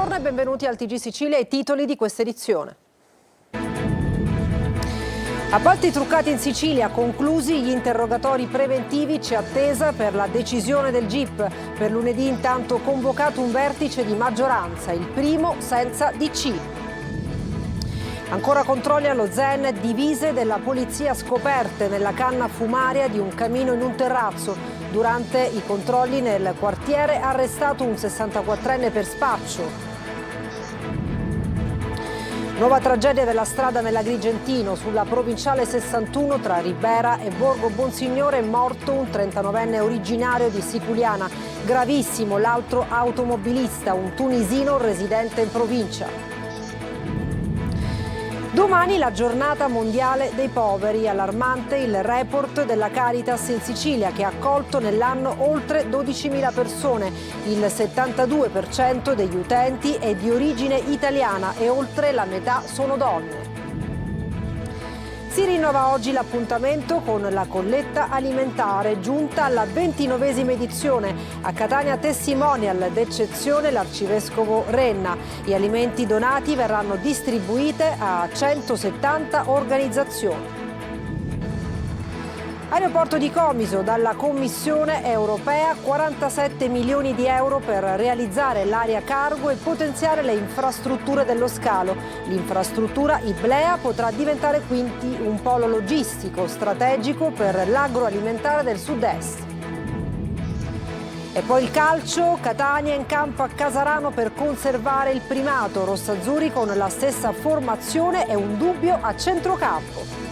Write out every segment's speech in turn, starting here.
Buongiorno e benvenuti al TG Sicilia, i titoli di questa edizione. Appalti truccati in Sicilia, conclusi gli interrogatori preventivi, c'è attesa per la decisione del GIP. Per lunedì intanto convocato un vertice di maggioranza, il primo senza DC. Ancora controlli allo Zen, divise della polizia scoperte nella canna fumaria di un camino in un terrazzo. Durante i controlli nel quartiere arrestato un 64enne per spaccio. Nuova tragedia della strada nell'Agrigentino, sulla provinciale 61 tra Ribera e Borgo Bonsignore è morto un 39enne originario di Siculiana. Gravissimo l'altro automobilista, un tunisino residente in provincia. Domani la giornata mondiale dei poveri, allarmante il report della Caritas in Sicilia che ha accolto nell'anno oltre 12.000 persone. Il 72% degli utenti è di origine italiana e oltre la metà sono donne. Si rinnova oggi l'appuntamento con la colletta alimentare, giunta alla 29esima edizione. A Catania testimonial d'eccezione l'arcivescovo Renna. Gli alimenti donati verranno distribuiti a 170 organizzazioni. Aeroporto di Comiso, dalla Commissione europea 47 milioni di euro per realizzare l'area cargo e potenziare le infrastrutture dello scalo. L'infrastruttura Iblea potrà diventare quindi un polo logistico strategico per l'agroalimentare del sud-est. E poi il calcio, Catania in campo a Casarano per conservare il primato, rossazzurri con la stessa formazione e un dubbio a centrocampo.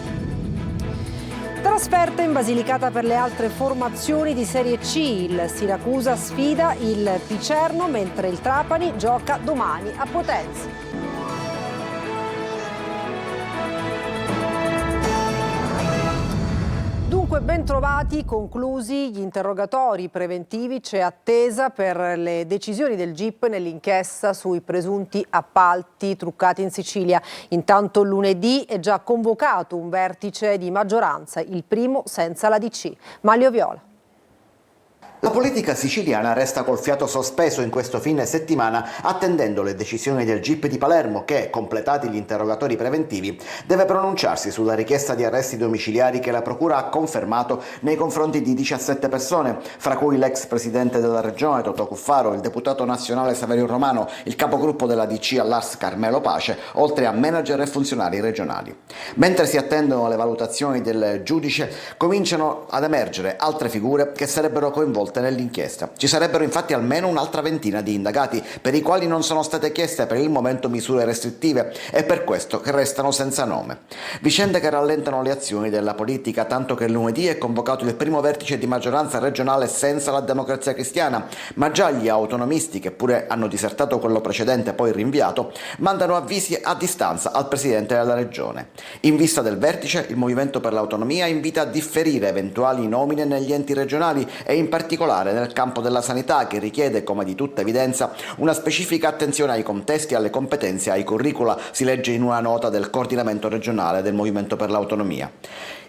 Trasferta in Basilicata per le altre formazioni di Serie C, il Siracusa sfida il Picerno mentre il Trapani gioca domani a Potenza. Dunque ben trovati, conclusi gli interrogatori preventivi, c'è attesa per le decisioni del GIP nell'inchiesta sui presunti appalti truccati in Sicilia. Intanto lunedì è già convocato un vertice di maggioranza, il primo senza la DC. Manlio Viola. La politica siciliana resta col fiato sospeso in questo fine settimana attendendo le decisioni del GIP di Palermo che, completati gli interrogatori preventivi, deve pronunciarsi sulla richiesta di arresti domiciliari che la procura ha confermato nei confronti di 17 persone, fra cui l'ex presidente della regione Totò Cuffaro, il deputato nazionale Saverio Romano, il capogruppo della DC all'Ars Carmelo Pace, oltre a manager e funzionari regionali. Mentre si attendono le valutazioni del giudice, cominciano ad emergere altre figure che sarebbero coinvolte nell'inchiesta. Ci sarebbero infatti almeno un'altra ventina di indagati per i quali non sono state chieste per il momento misure restrittive e per questo che restano senza nome. Vicende che rallentano le azioni della politica, tanto che lunedì è convocato il primo vertice di maggioranza regionale senza la Democrazia Cristiana, ma già gli autonomisti, che pure hanno disertato quello precedente poi rinviato, mandano avvisi a distanza al presidente della regione. In vista del vertice, il Movimento per l'Autonomia invita a differire eventuali nomine negli enti regionali e in particolare nel campo della sanità, che richiede, come di tutta evidenza, una specifica attenzione ai contesti, alle competenze e ai curricula, si legge in una nota del coordinamento regionale del Movimento per l'Autonomia.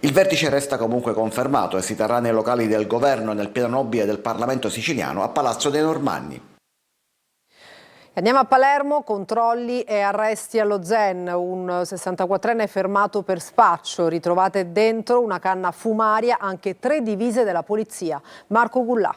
Il vertice resta comunque confermato e si terrà nei locali del governo e nel piano nobile del Parlamento siciliano a Palazzo dei Normanni. Andiamo a Palermo, controlli e arresti allo Zen, un 64enne fermato per spaccio, ritrovate dentro una canna fumaria anche 3 divise della polizia. Marco Gullà.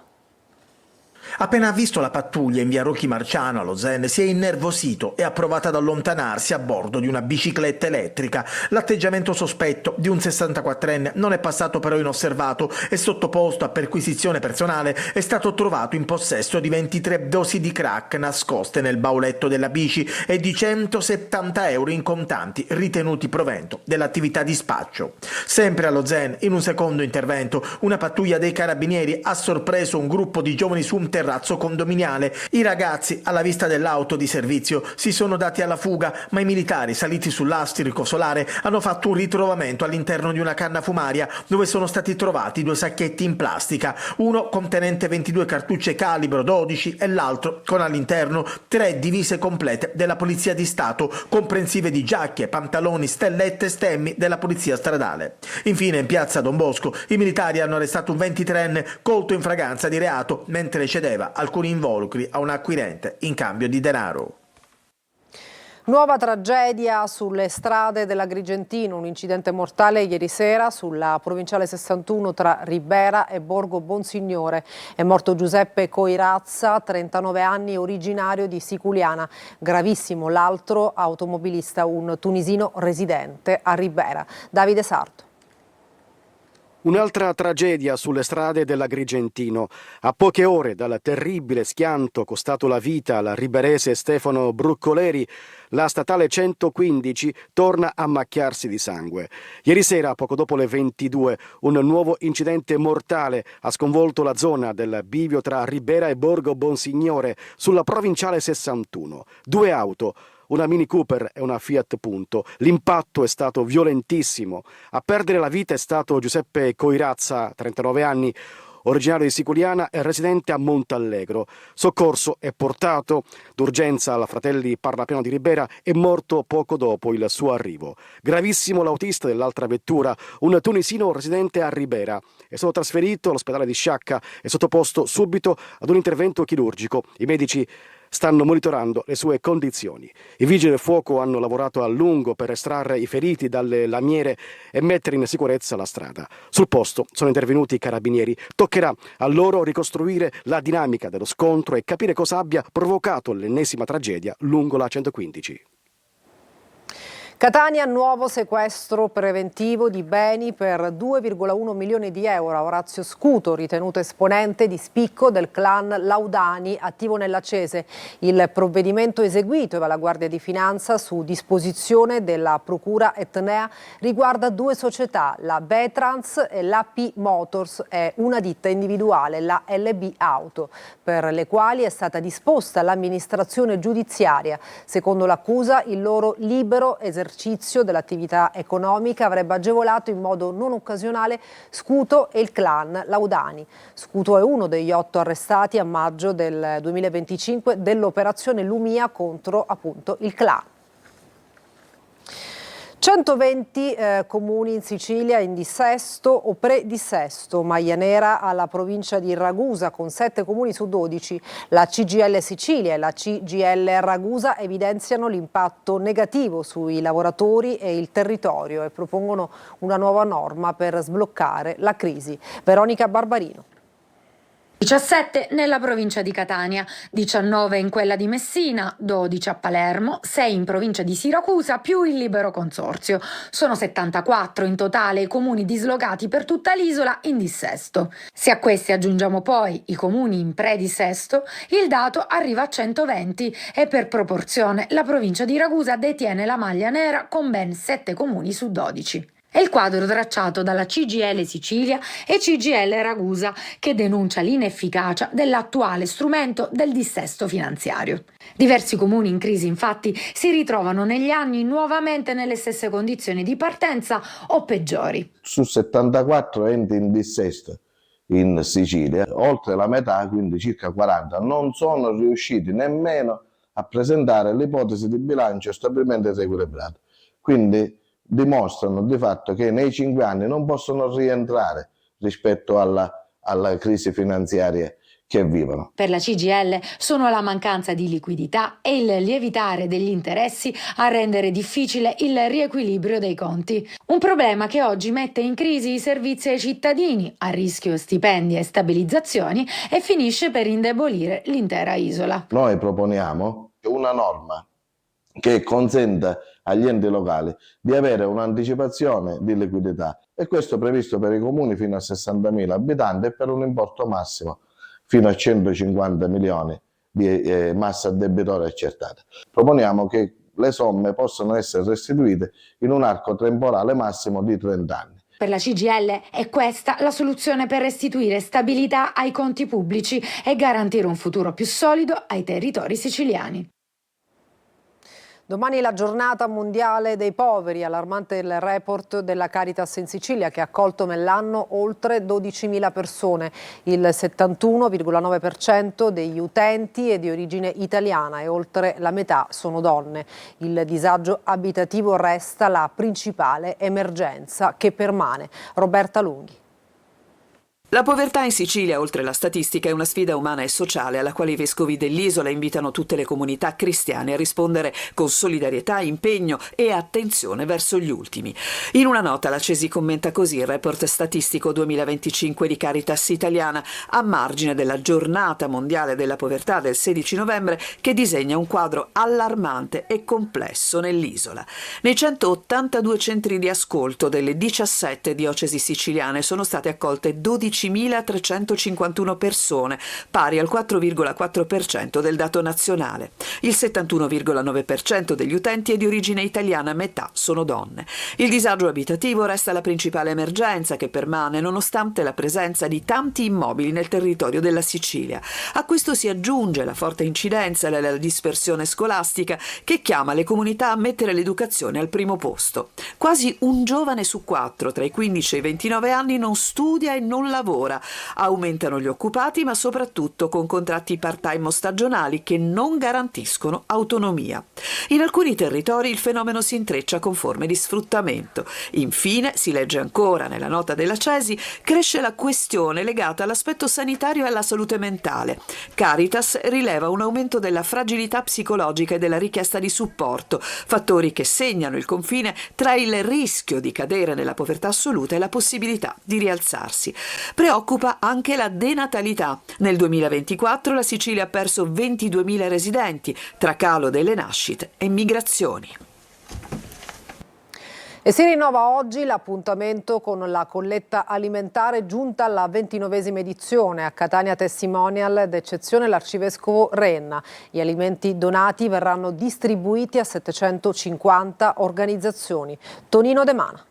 Appena ha visto la pattuglia in via Rocchi Marciano allo Zen si è innervosito e ha provato ad allontanarsi a bordo di una bicicletta elettrica. L'atteggiamento sospetto di un 64enne non è passato però inosservato e sottoposto a perquisizione personale è stato trovato in possesso di 23 dosi di crack nascoste nel bauletto della bici e di 170 euro in contanti ritenuti provento dell'attività di spaccio. Sempre allo Zen, in un secondo intervento, una pattuglia dei carabinieri ha sorpreso un gruppo di giovani su un terrazzo condominiale. I ragazzi, alla vista dell'auto di servizio, si sono dati alla fuga, ma i militari, saliti sul lastrico solare, hanno fatto un ritrovamento all'interno di una canna fumaria dove sono stati trovati 2 sacchetti in plastica, uno contenente 22 cartucce calibro 12 e l'altro con all'interno 3 divise complete della Polizia di Stato, comprensive di giacche, pantaloni, stellette e stemmi della Polizia Stradale. Infine, in piazza Don Bosco, i militari hanno arrestato un 23enne colto in fragranza di reato mentre cedeva alcuni involucri a un acquirente in cambio di denaro. Nuova tragedia sulle strade dell'Agrigentino, un incidente mortale ieri sera sulla provinciale 61 tra Ribera e Borgo Bonsignore. È morto Giuseppe Coirazza, 39 anni, originario di Siculiana. Gravissimo l'altro automobilista, un tunisino residente a Ribera. Davide Sarto. Un'altra tragedia sulle strade dell'Agrigentino. A poche ore dal terribile schianto costato la vita al riberese Stefano Bruccoleri, la statale 115 torna a macchiarsi di sangue. Ieri sera, poco dopo le 22, un nuovo incidente mortale ha sconvolto la zona del bivio tra Ribera e Borgo Bonsignore sulla provinciale 61. Due auto, una Mini Cooper e una Fiat Punto. L'impatto è stato violentissimo. A perdere la vita è stato Giuseppe Coirazza, 39 anni, originario di Siculiana e residente a Montallegro. Soccorso è portato d'urgenza alla Fratelli Parlapiano di Ribera, è morto poco dopo il suo arrivo. Gravissimo l'autista dell'altra vettura, un tunisino residente a Ribera. È stato trasferito all'ospedale di Sciacca e sottoposto subito ad un intervento chirurgico. I medici stanno monitorando le sue condizioni. I vigili del fuoco hanno lavorato a lungo per estrarre i feriti dalle lamiere e mettere in sicurezza la strada. Sul posto sono intervenuti i carabinieri. Toccherà a loro ricostruire la dinamica dello scontro e capire cosa abbia provocato l'ennesima tragedia lungo la 115. Catania, nuovo sequestro preventivo di beni per 2,1 milioni di euro a Orazio Scuto, ritenuto esponente di spicco del clan Laudani attivo nell'Acese. Il provvedimento eseguito dalla Guardia di Finanza su disposizione della Procura Etnea riguarda due società, la Betrans e l'AP Motors e una ditta individuale, la LB Auto, per le quali è stata disposta l'amministrazione giudiziaria. Secondo l'accusa, il loro libero esercizio dell'attività economica avrebbe agevolato in modo non occasionale Scuto e il clan Laudani. Scuto è uno degli 8 arrestati a maggio del 2025 dell'operazione Lumia contro appunto il clan. 120 comuni in Sicilia in dissesto o predissesto, maglia nera alla provincia di Ragusa con 7 comuni su 12. La CGIL Sicilia e la CGIL Ragusa evidenziano l'impatto negativo sui lavoratori e il territorio e propongono una nuova norma per sbloccare la crisi. Veronica Barbarino. 17 nella provincia di Catania, 19 in quella di Messina, 12 a Palermo, 6 in provincia di Siracusa più il libero consorzio. Sono 74 in totale i comuni dislocati per tutta l'isola in dissesto. Se a questi aggiungiamo poi i comuni in predissesto, il dato arriva a 120 e per proporzione la provincia di Ragusa detiene la maglia nera con ben 7 comuni su 12. È il quadro tracciato dalla CGIL Sicilia e CGIL Ragusa che denuncia l'inefficacia dell'attuale strumento del dissesto finanziario. Diversi comuni in crisi infatti si ritrovano negli anni nuovamente nelle stesse condizioni di partenza o peggiori. Su 74 enti in dissesto in Sicilia, oltre la metà, quindi circa 40, non sono riusciti nemmeno a presentare l'ipotesi di bilancio stabilmente equilibrato. Quindi dimostrano di fatto che nei 5 anni non possono rientrare rispetto alla crisi finanziaria che vivono. Per la CGIL sono la mancanza di liquidità e il lievitare degli interessi a rendere difficile il riequilibrio dei conti. Un problema che oggi mette in crisi i servizi ai cittadini, a rischio stipendi e stabilizzazioni, e finisce per indebolire l'intera isola. Noi proponiamo una norma che consenta agli enti locali di avere un'anticipazione di liquidità e questo è previsto per i comuni fino a 60.000 abitanti e per un importo massimo fino a 150 milioni di massa debitoria accertata. Proponiamo che le somme possano essere restituite in un arco temporale massimo di 30 anni. Per la CGIL è questa la soluzione per restituire stabilità ai conti pubblici e garantire un futuro più solido ai territori siciliani. Domani la giornata mondiale dei poveri, allarmante il report della Caritas in Sicilia che ha accolto nell'anno oltre 12.000 persone. Il 71,9% degli utenti è di origine italiana e oltre la metà sono donne. Il disagio abitativo resta la principale emergenza che permane. Roberta Lunghi. La povertà in Sicilia, oltre la statistica, è una sfida umana e sociale alla quale i vescovi dell'isola invitano tutte le comunità cristiane a rispondere con solidarietà, impegno e attenzione verso gli ultimi. In una nota la CESI commenta così il report statistico 2025 di Caritas Italiana a margine della giornata mondiale della povertà del 16 novembre che disegna un quadro allarmante e complesso nell'isola. Nei 182 centri di ascolto delle 17 diocesi siciliane sono state accolte 12.351 persone, pari al 4,4% del dato nazionale. Il 71,9% degli utenti è di origine italiana, metà sono donne. Il disagio abitativo resta la principale emergenza che permane nonostante la presenza di tanti immobili nel territorio della Sicilia. A questo si aggiunge la forte incidenza della dispersione scolastica che chiama le comunità a mettere l'educazione al primo posto. Quasi un giovane su 4 tra i 15 e i 29 anni non studia e non lavora. Aumentano gli occupati, ma soprattutto con contratti part-time o stagionali che non garantiscono autonomia. In alcuni territori il fenomeno si intreccia con forme di sfruttamento. Infine, si legge ancora nella nota della CESI, cresce la questione legata all'aspetto sanitario e alla salute mentale. Caritas rileva un aumento della fragilità psicologica e della richiesta di supporto, fattori che segnano il confine tra il rischio di cadere nella povertà assoluta e la possibilità di rialzarsi. Preoccupa anche la denatalità. Nel 2024 la Sicilia ha perso 22.000 residenti, tra calo delle nascite e migrazioni. E si rinnova oggi l'appuntamento con la colletta alimentare giunta alla 29esima edizione. A Catania Testimonial d'eccezione l'Arcivescovo Renna. Gli alimenti donati verranno distribuiti a 750 organizzazioni. Tonino De Mana.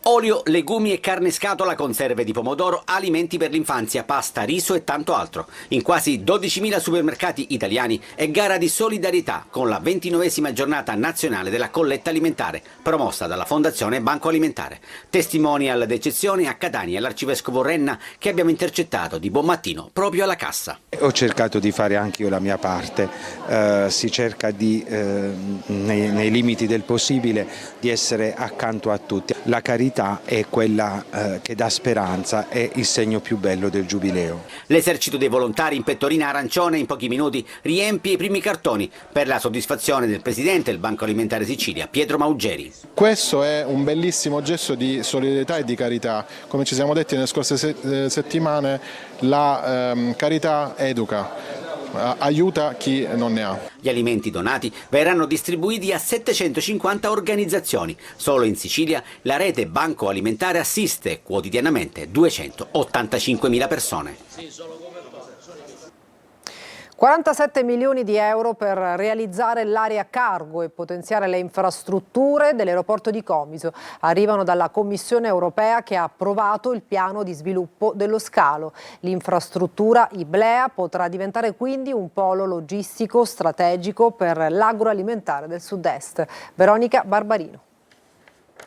Olio, legumi e carne scatola, conserve di pomodoro, alimenti per l'infanzia, pasta, riso e tanto altro. In quasi 12.000 supermercati italiani è gara di solidarietà con la 29esima giornata nazionale della colletta alimentare, promossa dalla Fondazione Banco Alimentare. Testimonial d'eccezione a Catania l'Arcivescovo Renna che abbiamo intercettato di buon mattino proprio alla cassa. Ho cercato di fare anche io la mia parte, si cerca di, nei limiti del possibile, di essere accanto a tutti. La carità è quella che dà speranza, è il segno più bello del Giubileo. L'esercito dei volontari in pettorina arancione in pochi minuti riempie i primi cartoni per la soddisfazione del presidente del Banco Alimentare Sicilia, Pietro Maugeri. Questo è un bellissimo gesto di solidarietà e di carità. Come ci siamo detti nelle scorse settimane, la carità educa. Aiuta chi non ne ha. Gli alimenti donati verranno distribuiti a 750 organizzazioni. Solo in Sicilia la rete Banco Alimentare assiste quotidianamente 285.000 persone. 47 milioni di euro per realizzare l'area cargo e potenziare le infrastrutture dell'aeroporto di Comiso. Arrivano dalla Commissione europea che ha approvato il piano di sviluppo dello scalo. L'infrastruttura Iblea potrà diventare quindi un polo logistico strategico per l'agroalimentare del sud-est. Veronica Barbarino.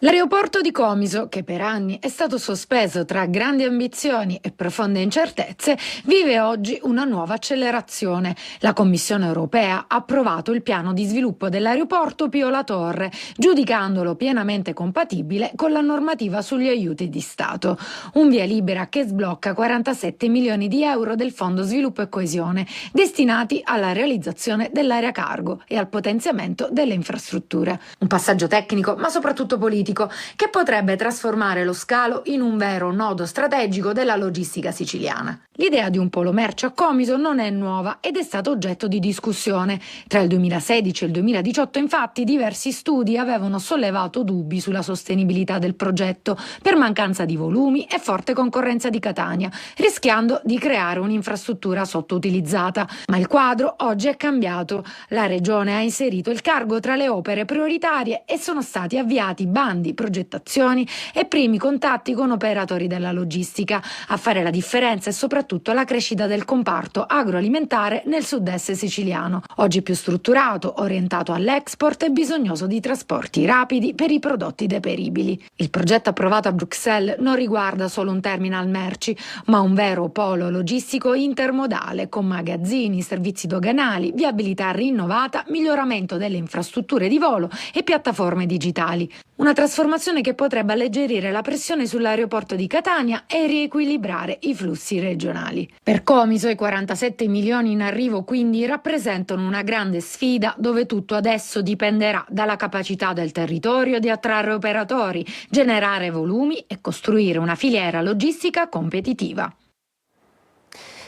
L'aeroporto di Comiso, che per anni è stato sospeso tra grandi ambizioni e profonde incertezze, vive oggi una nuova accelerazione. La Commissione europea ha approvato il piano di sviluppo dell'aeroporto Pio La Torre, giudicandolo pienamente compatibile con la normativa sugli aiuti di Stato. Un via libera che sblocca 47 milioni di euro del Fondo Sviluppo e Coesione, destinati alla realizzazione dell'area cargo e al potenziamento delle infrastrutture. Un passaggio tecnico, ma soprattutto politico, che potrebbe trasformare lo scalo in un vero nodo strategico della logistica siciliana. L'idea di un polo merci a Comiso non è nuova ed è stata oggetto di discussione. Tra il 2016 e il 2018, infatti, diversi studi avevano sollevato dubbi sulla sostenibilità del progetto per mancanza di volumi e forte concorrenza di Catania, rischiando di creare un'infrastruttura sottoutilizzata. Ma il quadro oggi è cambiato. La Regione ha inserito il cargo tra le opere prioritarie e sono stati avviati bandi, progettazioni e primi contatti con operatori della logistica. A fare la differenza è soprattutto la crescita del comparto agroalimentare nel sud-est siciliano, oggi più strutturato, orientato all'export e bisognoso di trasporti rapidi per i prodotti deperibili. Il progetto approvato a Bruxelles non riguarda solo un terminal merci, ma un vero polo logistico intermodale con magazzini, servizi doganali, viabilità rinnovata, miglioramento delle infrastrutture di volo e piattaforme digitali. Una trasformazione trasformazione che potrebbe alleggerire la pressione sull'aeroporto di Catania e riequilibrare i flussi regionali. Per Comiso i 47 milioni in arrivo quindi rappresentano una grande sfida dove tutto adesso dipenderà dalla capacità del territorio di attrarre operatori, generare volumi e costruire una filiera logistica competitiva.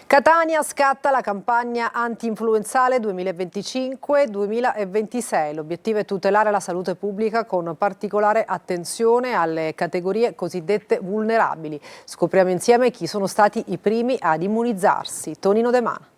Catania scatta la campagna anti-influenzale 2025-2026. L'obiettivo è tutelare la salute pubblica con particolare attenzione alle categorie cosiddette vulnerabili. Scopriamo insieme chi sono stati i primi ad immunizzarsi. Tonino De Mana.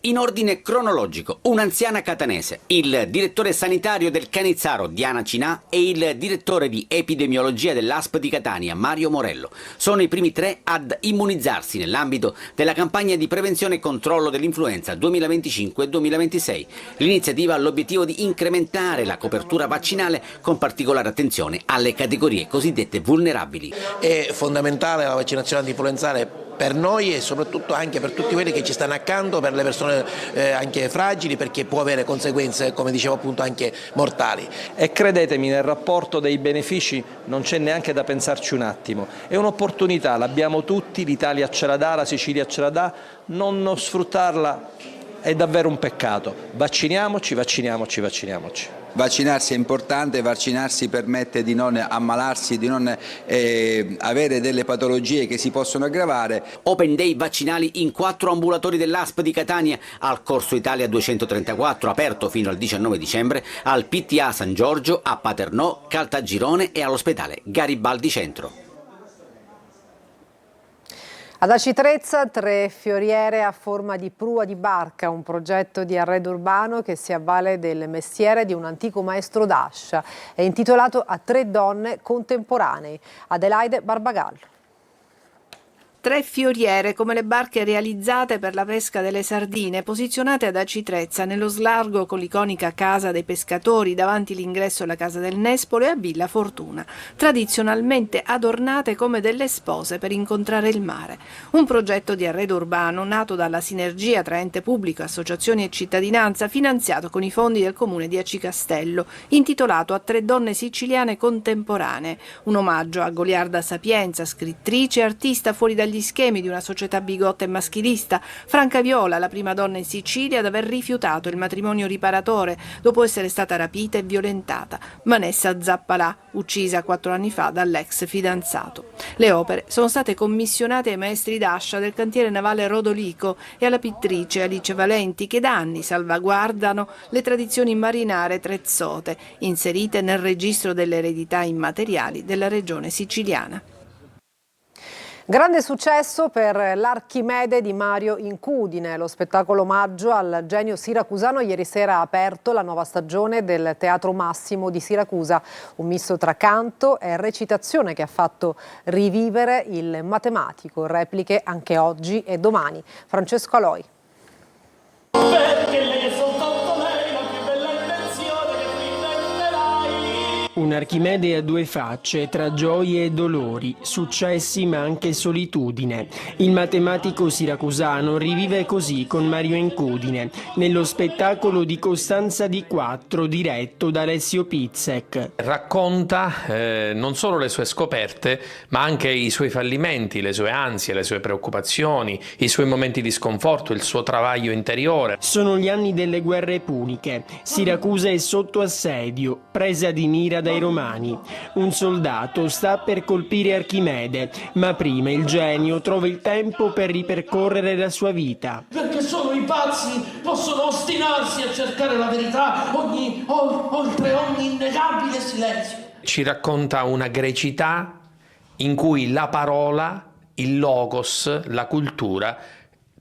In ordine cronologico, un'anziana catanese, il direttore sanitario del Canizzaro Diana Cinà e il direttore di epidemiologia dell'ASP di Catania Mario Morello. Sono i primi 3 ad immunizzarsi nell'ambito della campagna di prevenzione e controllo dell'influenza 2025-2026. L'iniziativa ha l'obiettivo di incrementare la copertura vaccinale con particolare attenzione alle categorie cosiddette vulnerabili. È fondamentale la vaccinazione antinfluenzale per noi e soprattutto anche per tutti quelli che ci stanno accanto, per le persone anche fragili, perché può avere conseguenze, come dicevo appunto, anche mortali. E credetemi, nel rapporto dei benefici non c'è neanche da pensarci un attimo, è un'opportunità, l'abbiamo tutti, l'Italia ce la dà, la Sicilia ce la dà, non sfruttarla è davvero un peccato. Vacciniamoci, vacciniamoci, vacciniamoci. Vaccinarsi è importante, vaccinarsi permette di non ammalarsi, di non avere delle patologie che si possono aggravare. Open Day vaccinali in 4 ambulatori dell'ASP di Catania, al Corso Italia 234 aperto fino al 19 dicembre, al PTA San Giorgio, a Paternò, Caltagirone e all'ospedale Garibaldi Centro. Ad Aci Trezza 3 fioriere a forma di prua di barca, un progetto di arredo urbano che si avvale del mestiere di un antico maestro d'ascia. È intitolato a 3 donne contemporanee. Adelaide Barbagallo. 3 fioriere come le barche realizzate per la pesca delle sardine, posizionate ad Aci Trezza nello slargo con l'iconica Casa dei Pescatori davanti l'ingresso alla Casa del Nespolo e a Villa Fortuna, tradizionalmente adornate come delle spose per incontrare il mare. Un progetto di arredo urbano nato dalla sinergia tra ente pubblico, associazioni e cittadinanza, finanziato con i fondi del comune di Aci Castello, intitolato a 3 donne siciliane contemporanee, un omaggio a Goliarda Sapienza, scrittrice e artista fuori dagli schemi di una società bigotta e maschilista. Franca Viola, la prima donna in Sicilia ad aver rifiutato il matrimonio riparatore dopo essere stata rapita e violentata. Vanessa Zappalà, uccisa 4 anni fa dall'ex fidanzato. Le opere sono state commissionate ai maestri d'ascia del cantiere navale Rodolico e alla pittrice Alice Valenti, che da anni salvaguardano le tradizioni marinare trezzote, inserite nel registro delle eredità immateriali della regione siciliana. Grande successo per l'Archimede di Mario Incudine. Lo spettacolo omaggio al genio siracusano ieri sera ha aperto la nuova stagione del Teatro Massimo di Siracusa. Un misto tra canto e recitazione che ha fatto rivivere il matematico. Repliche anche oggi e domani. Francesco Aloi. Perché lei è soltanto lei, la più bella invenzione che tu inventerai. Un Archimede a 2 facce, tra gioie e dolori, successi ma anche solitudine. Il matematico siracusano rivive così con Mario Incudine, nello spettacolo di Costanza di Quattro, diretto da Alessio Pizzek. Racconta non solo le sue scoperte, ma anche i suoi fallimenti, le sue ansie, le sue preoccupazioni, i suoi momenti di sconforto, il suo travaglio interiore. Sono gli anni delle guerre puniche. Siracusa è sotto assedio, presa di mira dai Romani. Un soldato sta per colpire Archimede, ma prima il genio trova il tempo per ripercorrere la sua vita. Perché solo i pazzi possono ostinarsi a cercare la verità oltre ogni innegabile silenzio. Ci racconta una grecità in cui la parola, il logos, la cultura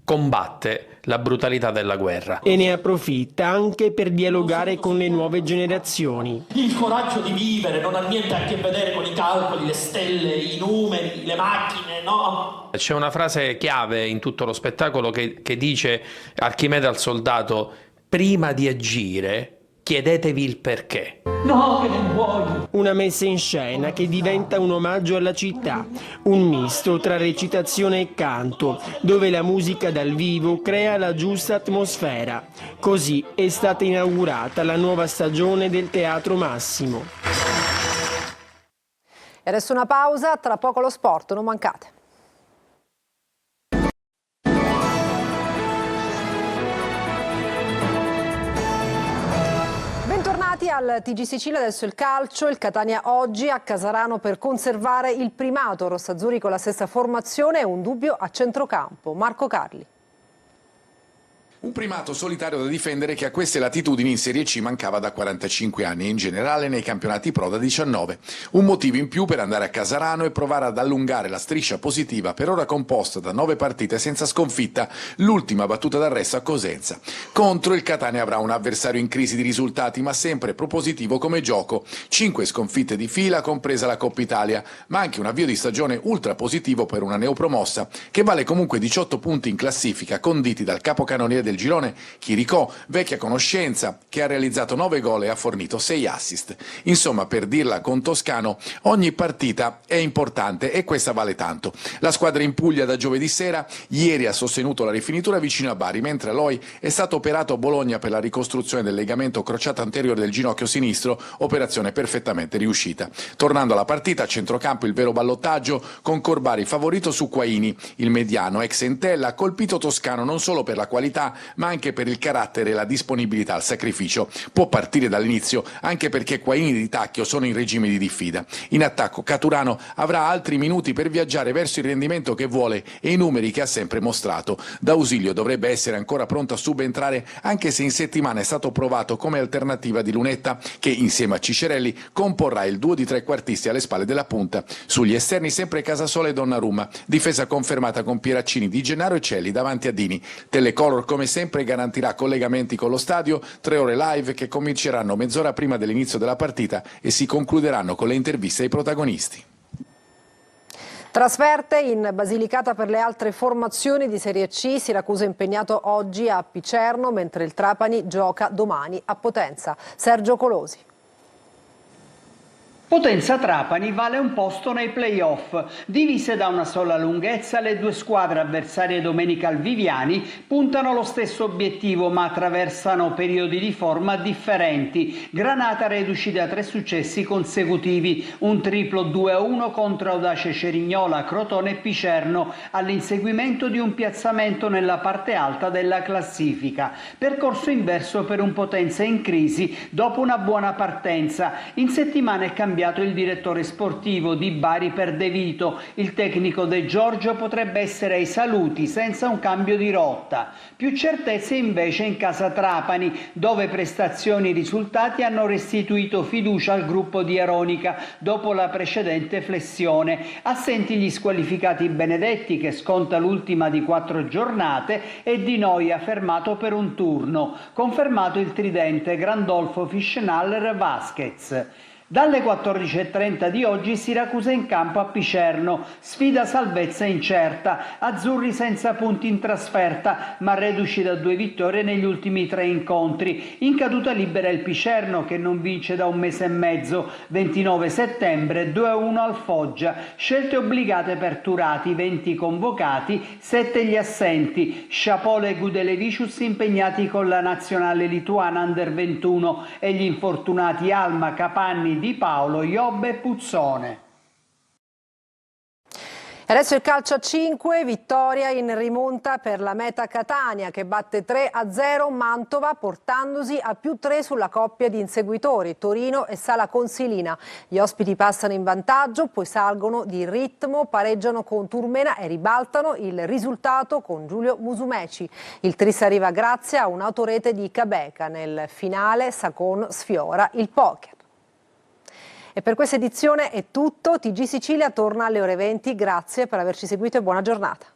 combatte la brutalità della guerra. E ne approfitta anche per dialogare con le nuove generazioni. Il coraggio di vivere non ha niente a che vedere con i calcoli, le stelle, i numeri, le macchine, no? C'è una frase chiave in tutto lo spettacolo che dice Archimede al soldato: prima di agire chiedetevi il perché. No, che non vuoi. Una messa in scena che diventa un omaggio alla città, un misto tra recitazione e canto, dove la musica dal vivo crea la giusta atmosfera. Così è stata inaugurata la nuova stagione del Teatro Massimo. E adesso una pausa, tra poco lo sport, non mancate. Bentornati al TG Sicilia, adesso il calcio, il Catania oggi a Casarano per conservare il primato, rossazzurri con la stessa formazione e un dubbio a centrocampo. Marco Carli. Un primato solitario da difendere che a queste latitudini in Serie C mancava da 45 anni e in generale nei campionati Pro da 19. Un motivo in più per andare a Casarano e provare ad allungare la striscia positiva, per ora composta da 9 partite senza sconfitta, l'ultima battuta d'arresto a Cosenza. Contro il Catania avrà un avversario in crisi di risultati ma sempre propositivo come gioco. 5 sconfitte di fila, compresa la Coppa Italia, ma anche un avvio di stagione ultra positivo per una neopromossa che vale comunque 18 punti in classifica conditi dal capocannoniere del girone Chiricò, vecchia conoscenza, che ha realizzato 9 gol e ha fornito 6 assist. Insomma, per dirla con Toscano, ogni partita è importante e questa vale tanto. La squadra in Puglia da giovedì sera, ieri ha sostenuto la rifinitura vicino a Bari, mentre Aloi è stato operato a Bologna per la ricostruzione del legamento crociato anteriore del ginocchio sinistro, operazione perfettamente riuscita. Tornando alla partita, a centrocampo il vero ballottaggio, con Corbari favorito su Quaini. Il mediano ex Entella ha colpito Toscano non solo per la qualità, ma anche per il carattere e la disponibilità al sacrificio. Può partire dall'inizio, anche perché Quaini di Tacchio sono in regime di diffida. In attacco Caturano avrà altri minuti per viaggiare verso il rendimento che vuole e i numeri che ha sempre mostrato. D'Ausilio dovrebbe essere ancora pronto a subentrare, anche se in settimana è stato provato come alternativa di Lunetta, che insieme a Cicerelli comporrà il duo di trequartisti alle spalle della punta. Sugli esterni sempre Casasola e Donnarumma, difesa confermata con Pieraccini, Di Gennaro e Celli davanti a Dini. Telecolor come sempre garantirà collegamenti con lo stadio, 3 ore live che cominceranno mezz'ora prima dell'inizio della partita e si concluderanno con le interviste ai protagonisti. Trasferte in Basilicata per le altre formazioni di Serie C, Siracusa impegnato oggi a Picerno, mentre il Trapani gioca domani a Potenza. Sergio Colosi. Potenza-Trapani vale un posto nei play-off. Divise da una sola lunghezza, le due squadre avversarie domenica al Viviani puntano allo stesso obiettivo ma attraversano periodi di forma differenti. Granata reduci da 3 successi consecutivi, un triplo 2-1 contro Audace Cerignola, Crotone e Picerno, all'inseguimento di un piazzamento nella parte alta della classifica. Percorso inverso per un Potenza in crisi dopo una buona partenza. In settimana è cambiato il direttore sportivo, Di Bari per De Vito. Il tecnico De Giorgio potrebbe essere ai saluti senza un cambio di rotta. Più certezze invece in casa Trapani, dove prestazioni e risultati hanno restituito fiducia al gruppo di Aronica dopo la precedente flessione. Assenti gli squalificati Benedetti, che sconta l'ultima di 4 giornate, e Di Noia fermato per un turno. Confermato il tridente Grandolfo, Fischnaller, Vasquez. Dalle 14.30 di oggi Siracusa in campo a Picerno, sfida salvezza incerta, azzurri senza punti in trasferta ma reduci da 2 vittorie negli ultimi 3 incontri. In caduta libera il Picerno che non vince da 1 mese e mezzo, 29 settembre 2-1 al Foggia, scelte obbligate per Turati, 20 convocati, 7 gli assenti, Sciapole e Gudelevicius impegnati con la nazionale lituana Under 21 e gli infortunati Alma, Capanni, Di Paolo, Iobbe e Puzzone. Adesso il calcio a 5, vittoria in rimonta per la Meta Catania che batte 3-0 Mantova portandosi a +3 sulla coppia di inseguitori Torino e Sala Consilina. Gli ospiti passano in vantaggio, poi salgono di ritmo, pareggiano con Turmena e ribaltano il risultato con Giulio Musumeci. Il tris arriva grazie a un'autorete di Cabeca. Nel finale Sacon sfiora il poker. E per questa edizione è tutto, TG Sicilia torna alle ore 20, grazie per averci seguito e buona giornata.